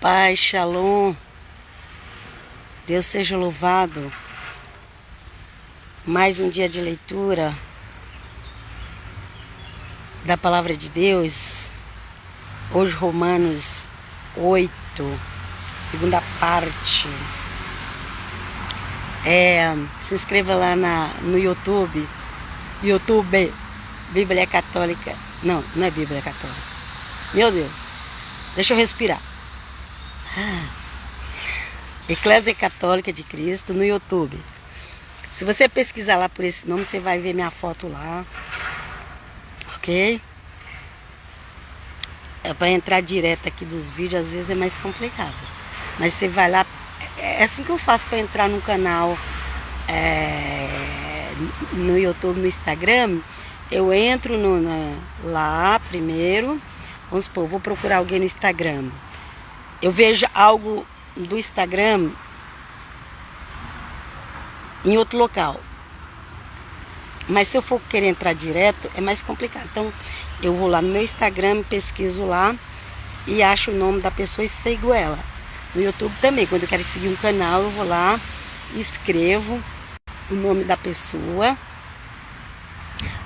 Paz, Shalom, Deus seja louvado. Mais um dia de leitura da Palavra de Deus. Hoje Romanos 8, segunda parte. Se inscreva lá no YouTube, Bíblia Católica. Não é Bíblia Católica. Meu Deus, deixa eu respirar. Eclésia Católica de Cristo no YouTube. Se você pesquisar lá por esse nome, você vai ver minha foto lá. Ok? Para entrar direto aqui dos vídeos, às vezes é mais complicado. Mas você vai lá. É assim que eu faço para entrar no canal no YouTube, no Instagram. Eu entro lá primeiro. Vamos supor, eu vou procurar alguém no Instagram. Eu vejo algo do Instagram em outro local. Mas se eu for querer entrar direto, é mais complicado. Então, eu vou lá no meu Instagram, pesquiso lá e acho o nome da pessoa e sigo ela. No YouTube também, quando eu quero seguir um canal, eu vou lá, escrevo o nome da pessoa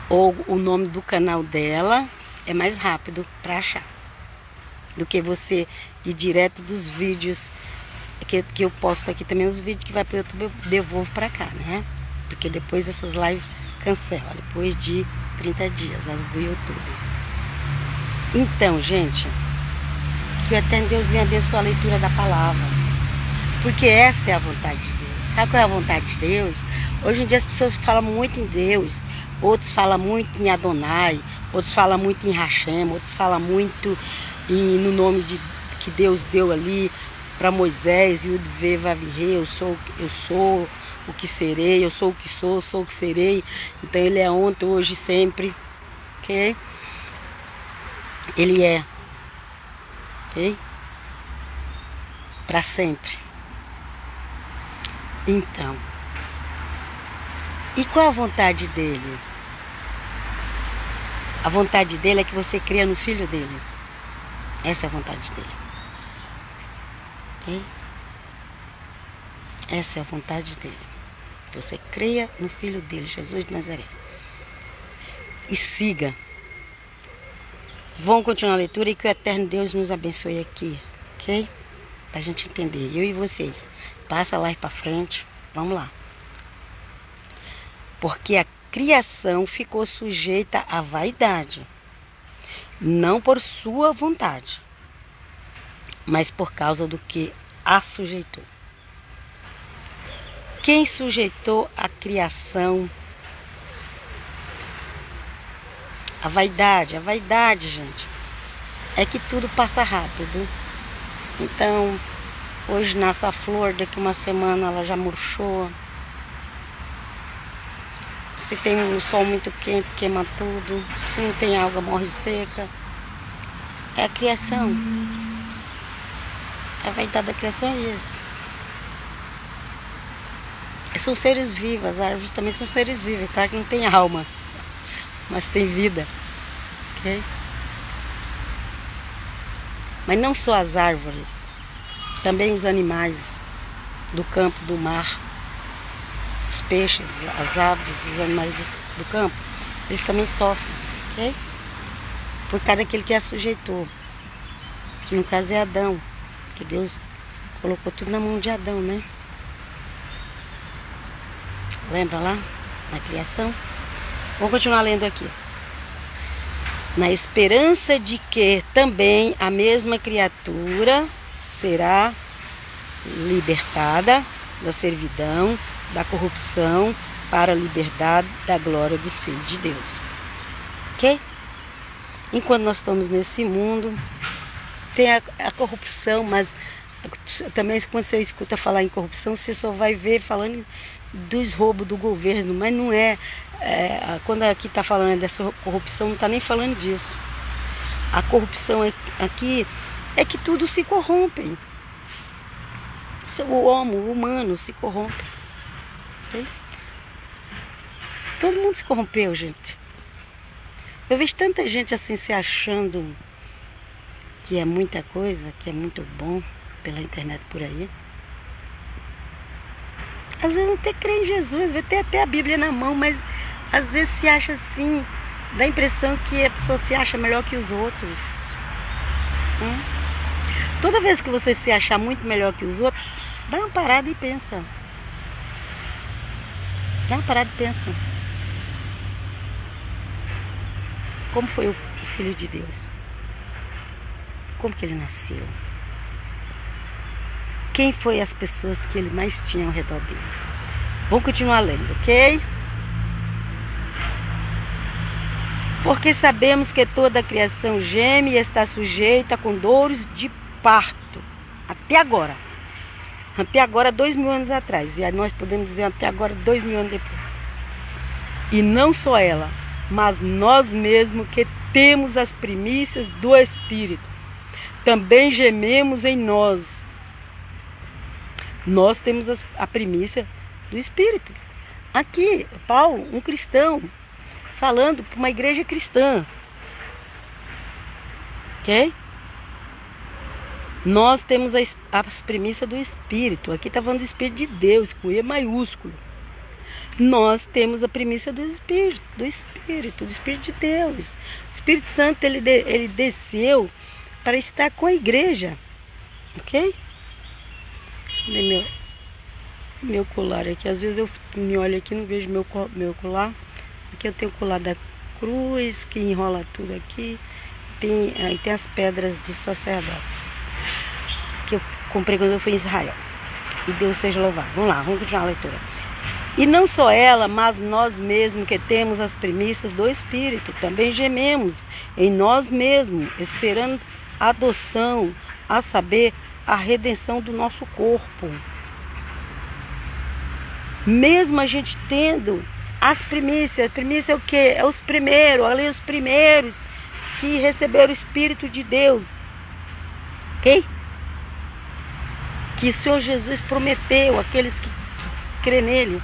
ou o nome do canal dela. É mais rápido para achar do que você ir direto dos vídeos que eu posto aqui também. Os vídeos que vai para o YouTube eu devolvo para cá, né? Porque depois essas lives cancelam, depois de 30 dias, as do YouTube. Então, gente, que o Eterno Deus venha abençoar a leitura da palavra, porque essa é a vontade de Deus. Sabe qual é a vontade de Deus? Hoje em dia as pessoas falam muito em Deus, outros falam muito em Adonai, outros falam muito em Hashem, outros falam muito no nome que Deus deu ali para Moisés, e o eu sou o que serei, eu sou o que sou o que serei. Então ele é ontem, hoje, sempre, ok? Ele é, ok? Para sempre. Então, e qual a vontade dele? A vontade dele é que você creia no Filho dele. Essa é a vontade dele. Ok? Essa é a vontade dele. Você creia no Filho dele, Jesus de Nazaré. E siga. Vamos continuar a leitura e que o Eterno Deus nos abençoe aqui. Ok? Pra gente entender. Eu e vocês. Passa lá e pra frente. Vamos lá. Porque a criação ficou sujeita à vaidade. Não por sua vontade, mas por causa do que a sujeitou. Quem sujeitou a criação? A vaidade, gente, é que tudo passa rápido. Então, hoje nasce a flor, daqui uma semana ela já murchou. Se tem um sol muito quente, queima tudo. Se não tem água, morre seca. É a criação. A vaidade da criação é isso. São seres vivos, as árvores também são seres vivos. Claro que não tem alma, mas tem vida. Ok? Mas não só as árvores, também os animais do campo, do mar, os peixes, as aves, os animais do campo, eles também sofrem, ok? Por causa daquele que a sujeitou, que no caso é Adão, que Deus colocou tudo na mão de Adão, né? Lembra lá? Na criação? Vamos continuar lendo aqui. Na esperança de que também a mesma criatura será libertada da servidão, da corrupção, para a liberdade da glória dos filhos de Deus. Ok? Enquanto nós estamos nesse mundo, tem a corrupção, mas também quando você escuta falar em corrupção, você só vai ver falando dos roubos do governo, mas não quando aqui está falando dessa corrupção, não está nem falando disso. A corrupção aqui é que tudo se corrompe. O humano se corrompe. Okay? Todo mundo se corrompeu, gente. Eu vejo tanta gente assim se achando que é muita coisa, que é muito bom. pela internet por aí. Às vezes até crê em Jesus, vai ter até a Bíblia na mão, mas às vezes se acha assim, dá a impressão que a pessoa se acha melhor que os outros. Toda vez que você se achar muito melhor que os outros, dá uma parada e pensa. Dá uma parada e pensa. Como foi o Filho de Deus? Como que ele nasceu? Quem foi as pessoas que ele mais tinha ao redor dele? Vamos continuar lendo, ok? Porque sabemos que toda a criação geme e está sujeita com dores de parto. Até agora. Até agora, 2000 anos atrás. E aí nós podemos dizer até agora, 2000 anos depois. E não só ela, mas nós mesmos que temos as primícias do Espírito. Também gememos em nós. Nós temos a primícia do Espírito. Aqui, Paulo, um cristão, falando para uma igreja cristã. Ok? Nós temos as primícias do Espírito. Aqui está falando do Espírito de Deus, com E maiúsculo. Nós temos a primícia do Espírito de Deus. O Espírito Santo, ele desceu para estar com a igreja. Ok? Cadê meu colar aqui? Às vezes eu me olho aqui e não vejo meu colar. Aqui eu tenho o colar da cruz, que enrola tudo aqui. Aí tem as pedras do sacerdote, que eu comprei quando eu fui em Israel. E Deus seja louvado. Vamos lá, vamos continuar a leitura. E não só ela, mas nós mesmos que temos as primícias do Espírito, também gememos em nós mesmos, esperando a adoção, a saber, a redenção do nosso corpo. Mesmo a gente tendo as primícias é o quê? É os primeiros, ali os primeiros que receberam o Espírito de Deus. Ok? Que o Senhor Jesus prometeu àqueles que crê nele.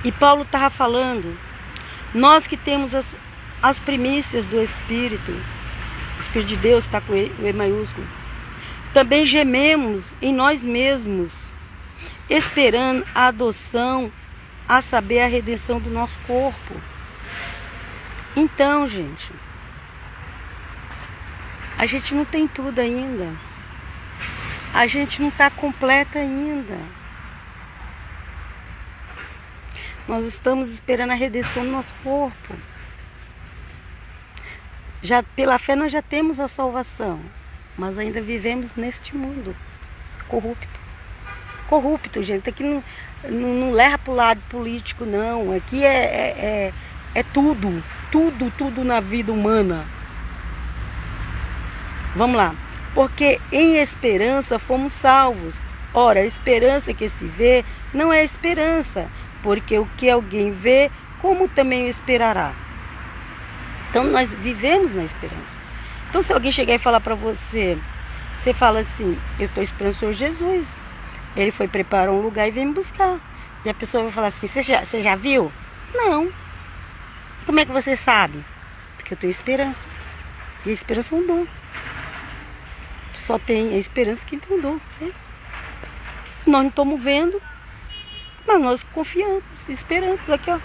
E Paulo estava falando, nós que temos as primícias do Espírito, o Espírito de Deus está com o E maiúsculo, também gememos em nós mesmos, esperando a adoção, a saber, a redenção do nosso corpo. Então, gente, a gente não tem tudo ainda. A gente não está completa ainda. Nós estamos esperando a redenção do nosso corpo. Já pela fé nós já temos a salvação, mas ainda vivemos neste mundo corrupto. Corrupto, gente. Aqui não leva para o lado político, não. Aqui é tudo na vida humana. Vamos lá. Porque em esperança fomos salvos. Ora, a esperança que se vê não é esperança, porque o que alguém vê, como também o esperará. Então nós vivemos na esperança. Então se alguém chegar e falar para você, você fala assim, eu estou esperando o Senhor Jesus. Ele foi preparar um lugar e veio me buscar. E a pessoa vai falar assim, você já viu? Não. Como é que você sabe? Porque eu tenho esperança. E a esperança é um dom. Só tem a esperança que tem um dom. Né? Nós não estamos vendo, mas nós confiamos, esperamos. Aqui, ó.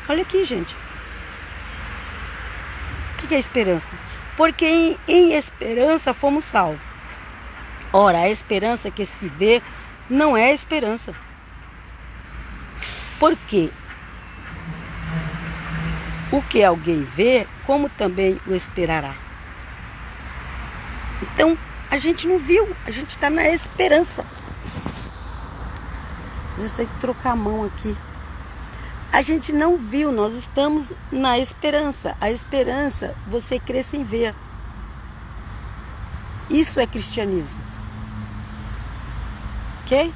Olha aqui, gente. O que é esperança? Porque em esperança fomos salvos. Ora, a esperança que se vê não é esperança. Porque o que alguém vê, como também o esperará. Então, a gente não viu, a gente está na esperança. Às vezes tem que trocar a mão aqui. A gente não viu, nós estamos na esperança. A esperança, você crê sem ver. Isso é cristianismo. Ok?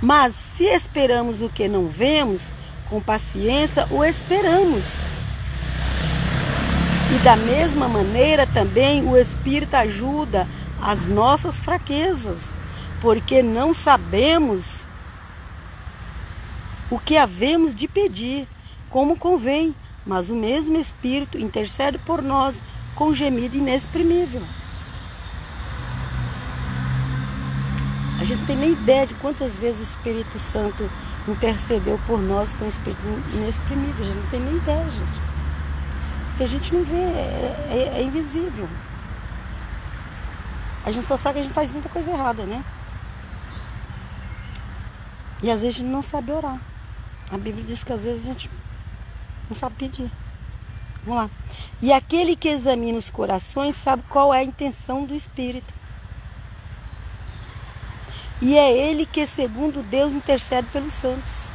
Mas se esperamos o que não vemos, com paciência o esperamos. E da mesma maneira também o Espírito ajuda as nossas fraquezas, porque não sabemos o que havemos de pedir, como convém, mas o mesmo Espírito intercede por nós com gemido inexprimível. A gente não tem nem ideia de quantas vezes o Espírito Santo intercedeu por nós com o Espírito inexprimível. A gente não tem nem ideia, gente. Porque a gente não vê, é invisível. A gente só sabe que a gente faz muita coisa errada, né? E às vezes a gente não sabe orar. A Bíblia diz que às vezes a gente não sabe pedir. Vamos lá. E aquele que examina os corações sabe qual é a intenção do Espírito. E é ele que, segundo Deus, intercede pelos santos.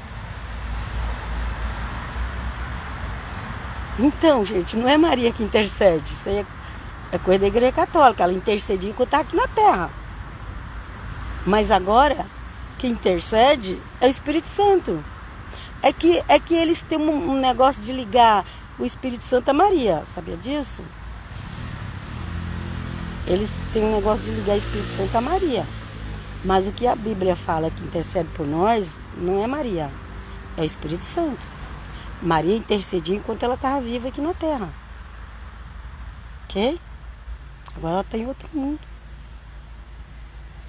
Então, gente, não é Maria que intercede. Isso aí é coisa da Igreja Católica. Ela intercedia enquanto está aqui na Terra. Mas agora, quem intercede é o Espírito Santo. É que eles têm um negócio de ligar o Espírito Santo a Maria. Sabia disso? Eles têm um negócio de ligar o Espírito Santo a Maria. Mas o que a Bíblia fala que intercede por nós não é Maria, é o Espírito Santo. Maria intercedia enquanto ela estava viva aqui na Terra. Ok? Agora ela está em outro mundo.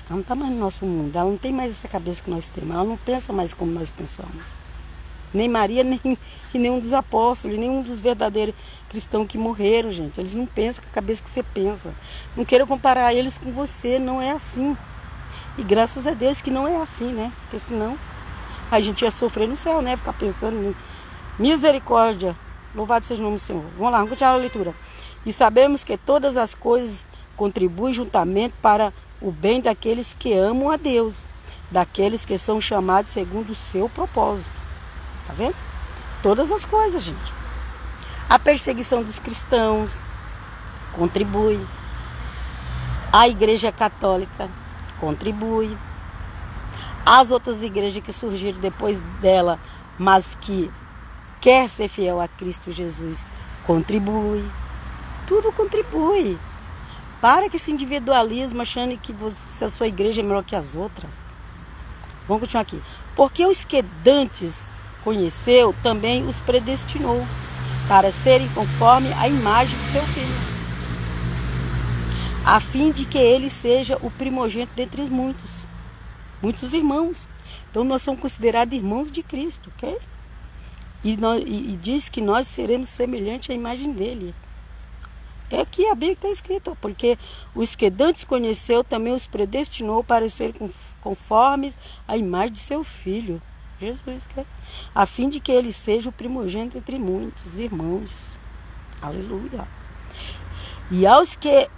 Ela não está mais no nosso mundo. Ela não tem mais essa cabeça que nós temos. Ela não pensa mais como nós pensamos. Nem Maria, nem nenhum dos apóstolos, nenhum dos verdadeiros cristãos que morreram, gente. Eles não pensam com a cabeça que você pensa. Não quero comparar eles com você. Não é assim. E graças a Deus que não é assim, né? Porque senão a gente ia sofrer no céu, né? Ficar pensando em misericórdia. Louvado seja o nome do Senhor. Vamos lá, vamos continuar a leitura. E sabemos que todas as coisas contribuem juntamente para o bem daqueles que amam a Deus, daqueles que são chamados segundo o seu propósito. Tá vendo? Todas as coisas, gente. A perseguição dos cristãos contribui. A Igreja Católica contribui. As outras igrejas que surgiram depois dela, mas que quer ser fiel a Cristo Jesus, contribui. Tudo contribui. Para com esse individualismo achando que a sua igreja é melhor que as outras. Vamos continuar aqui. Porque os que dantes conheceu, também os predestinou para serem conforme a imagem de seu filho, a fim de que ele seja o primogênito dentre muitos irmãos. Então nós somos considerados irmãos de Cristo, ok? E diz que nós seremos semelhantes à imagem dele. É aqui a Bíblia está escrito, porque os que dantes conheceu também os predestinou para serem conformes à imagem de seu filho, Jesus, okay? A fim de que ele seja o primogênito entre muitos irmãos. Aleluia. E aos que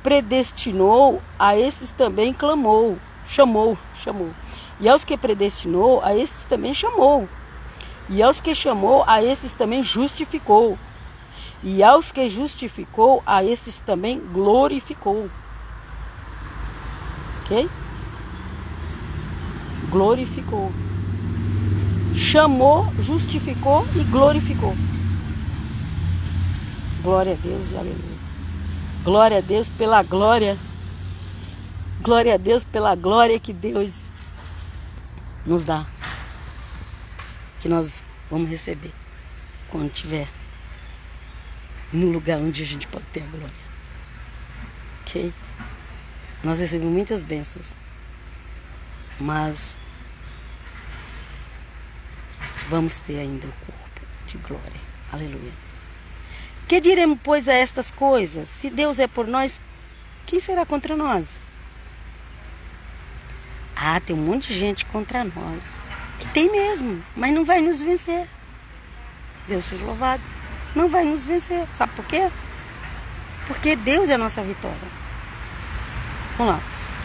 predestinou, a esses também chamou. E aos que predestinou, a esses também chamou. E aos que chamou, a esses também justificou. E aos que justificou, a esses também glorificou. Ok? Glorificou. Chamou, justificou e glorificou. Glória a Deus e aleluia. Glória a Deus pela glória. Glória a Deus pela glória que Deus nos dá. Que nós vamos receber quando estiver no lugar onde a gente pode ter a glória. Ok? Nós recebemos muitas bênçãos. Mas vamos ter ainda o corpo de glória. Aleluia. Que diremos, pois, a estas coisas? Se Deus é por nós, quem será contra nós? Ah, tem um monte de gente contra nós. E tem mesmo, mas não vai nos vencer. Deus seja louvado. Não vai nos vencer. Sabe por quê? Porque Deus é a nossa vitória. Vamos lá.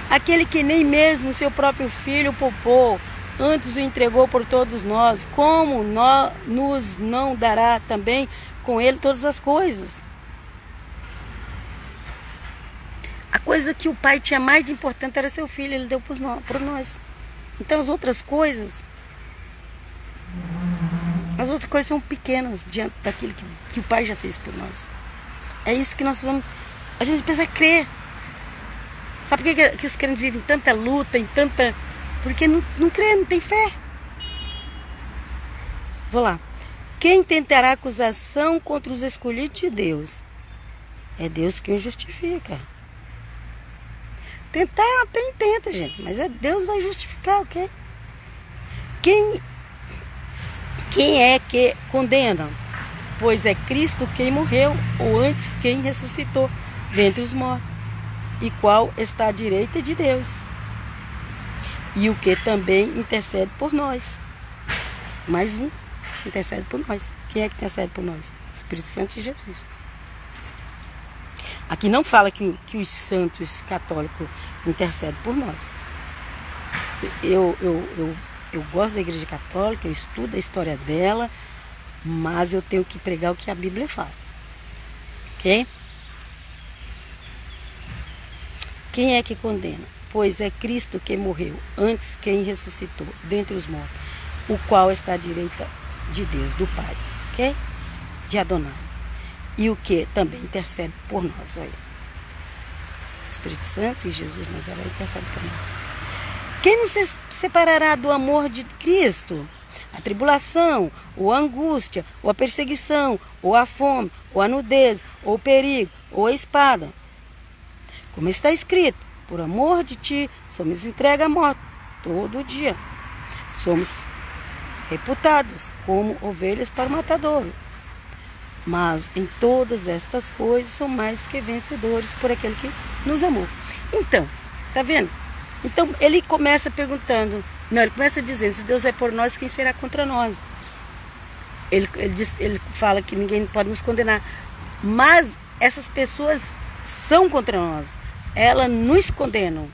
Aquele que nem mesmo seu próprio filho poupou, antes o entregou por todos nós, como nos não dará também com ele todas as coisas? A coisa que o pai tinha mais de importante era seu filho, ele deu por nós. Então as outras coisas são pequenas diante daquilo que o pai já fez por nós. É isso que nós vamos... A gente precisa crer. Sabe por que os crentes vivem tanta luta, em tanta... Porque não crê, não tem fé. Vou lá. Quem tentará acusação contra os escolhidos de Deus? É Deus quem justifica. Tentar até intenta, gente, mas é Deus vai justificar, ok? Quem é que condena? Pois é Cristo quem morreu, ou antes quem ressuscitou dentre os mortos, e qual está à direita de Deus, e o que também intercede por nós. Mais um intercede por nós. Quem é que intercede por nós? O Espírito Santo de Jesus. Aqui não fala que os santos católicos intercedem por nós. Eu gosto da Igreja Católica, eu estudo a história dela, mas eu tenho que pregar o que a Bíblia fala. Ok? Quem é que condena? Pois é Cristo que morreu, antes quem ressuscitou dentre os mortos, o qual está à direita de Deus, do Pai, ok? De Adonai. E o que também intercede por nós, olha. O Espírito Santo e Jesus Nazaré intercede por nós. Quem nos separará do amor de Cristo? A tribulação, ou a angústia, ou a perseguição, ou a fome, ou a nudez, ou o perigo, ou a espada. Como está escrito, por amor de ti, somos entregues à morte todo dia. Somos reputados como ovelhas para o matadouro. Mas em todas estas coisas somos mais que vencedores por aquele que nos amou. Então, tá vendo? Então ele começa perguntando, ele começa dizendo, se Deus é por nós, quem será contra nós? Ele fala que ninguém pode nos condenar. Mas essas pessoas são contra nós. Elas nos condenam.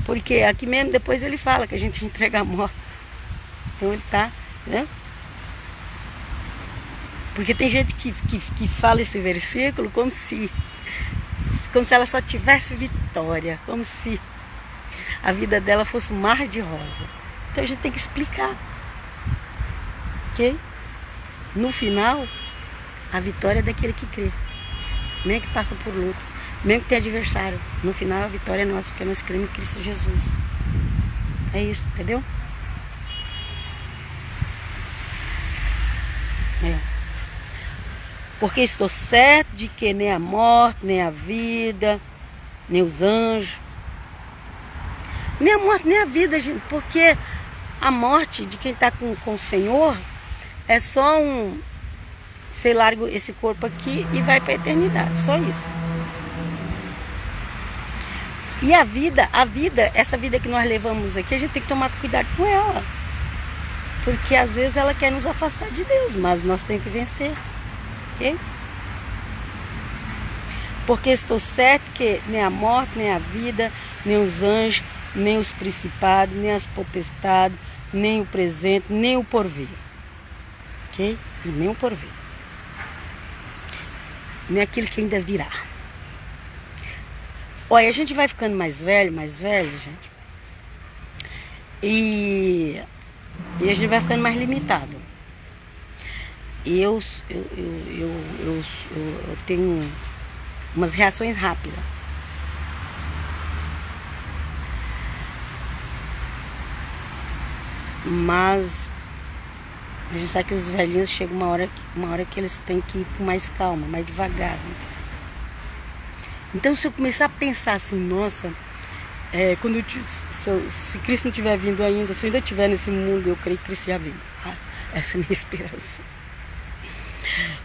Porque aqui mesmo depois ele fala que a gente entrega a morte. Então ele está, né? Porque tem gente que fala esse versículo como se ela só tivesse vitória, como se a vida dela fosse um mar de rosa. Então a gente tem que explicar. Ok? No final, a vitória é daquele que crê. Nem que passa por luta, mesmo que tenha adversário. No final, a vitória é nossa, porque nós cremos em Cristo Jesus. É isso, entendeu? Porque estou certo de que nem a morte, nem a vida, nem os anjos, nem a morte, nem a vida, gente, porque a morte de quem está com o Senhor é só você larga esse corpo aqui e vai para a eternidade, só isso. E a vida, essa vida que nós levamos aqui, a gente tem que tomar cuidado com ela. Porque às vezes ela quer nos afastar de Deus, mas nós temos que vencer. Ok? Porque estou certo que nem a morte, nem a vida, nem os anjos, nem os principados, nem as potestades, nem o presente, nem o porvir. Ok? E nem o porvir. Nem aquele que ainda virá. Olha, a gente vai ficando mais velho, gente. E a gente vai ficando mais limitado. E eu tenho umas reações rápidas. Mas a gente sabe que os velhinhos chegam uma hora que eles têm que ir com mais calma, mais devagar. Né? Então se eu começar a pensar assim, nossa, se Cristo não tiver vindo ainda, se eu ainda estiver nesse mundo, eu creio que Cristo já veio. Essa é a minha esperança.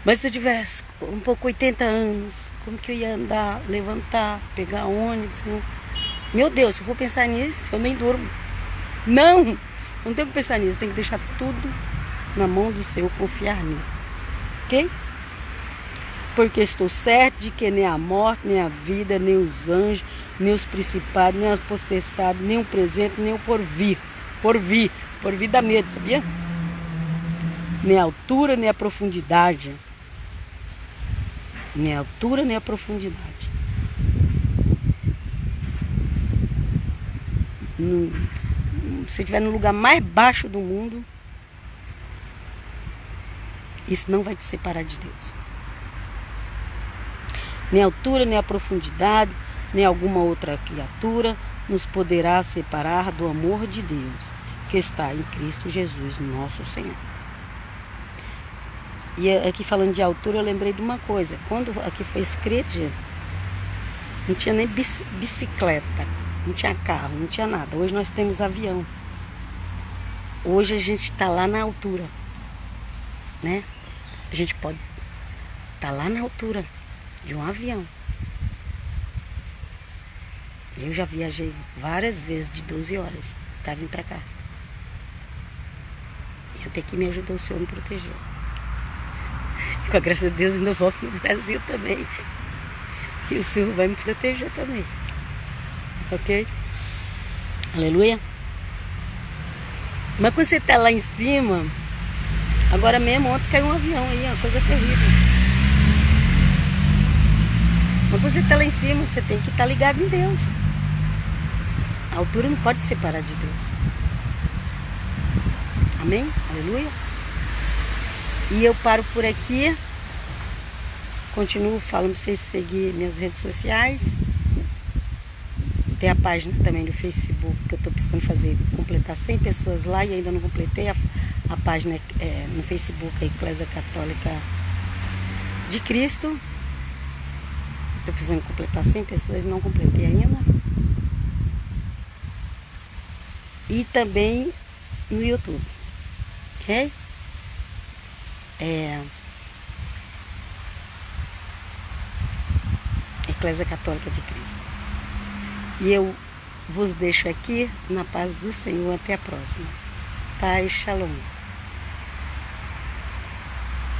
Mas se eu tivesse um pouco 80 anos, como que eu ia andar, levantar, pegar ônibus? Né? Meu Deus, se eu for pensar nisso, eu nem durmo. Não tenho que pensar nisso, tenho que deixar tudo na mão do Senhor, confiar nele. Ok? Porque estou certo de que nem a morte, nem a vida, nem os anjos, nem os principados, nem as potestades, nem o presente, nem o porvir. Porvir dá medo, sabia? Nem a altura, nem a profundidade. Nem a altura, nem a profundidade. Se estiver no lugar mais baixo do mundo, isso não vai te separar de Deus. Nem a altura, nem a profundidade, nem alguma outra criatura nos poderá separar do amor de Deus, que está em Cristo Jesus, nosso Senhor. E aqui falando de altura, eu lembrei de uma coisa. Quando aqui foi escrito, gente, não tinha nem bicicleta, não tinha carro, não tinha nada. Hoje nós temos avião. Hoje a gente está lá na altura, né? A gente pode estar lá na altura de um avião. Eu já viajei várias vezes de 12 horas para vir para cá. E até que me ajudou, o Senhor me protegeu. E com a graça de Deus ainda volto no Brasil também. Que o Senhor vai me proteger também. Ok? Aleluia. Mas quando você está lá em cima, agora mesmo, ontem caiu um avião aí, uma coisa terrível. Mas quando você está lá em cima, você tem que estar ligado em Deus. A altura não pode separar de Deus. Amém? Aleluia. E eu paro por aqui. Continuo falando para vocês seguir minhas redes sociais. Tem a página também do Facebook, que eu estou precisando completar 100 pessoas lá e ainda não completei. A página no Facebook, a Eclésia Católica de Cristo. Estou precisando completar 100 pessoas, não completei ainda. E também no YouTube, ok? Eclésia Católica de Cristo. E eu vos deixo aqui na paz do Senhor. Até a próxima. Paz, shalom.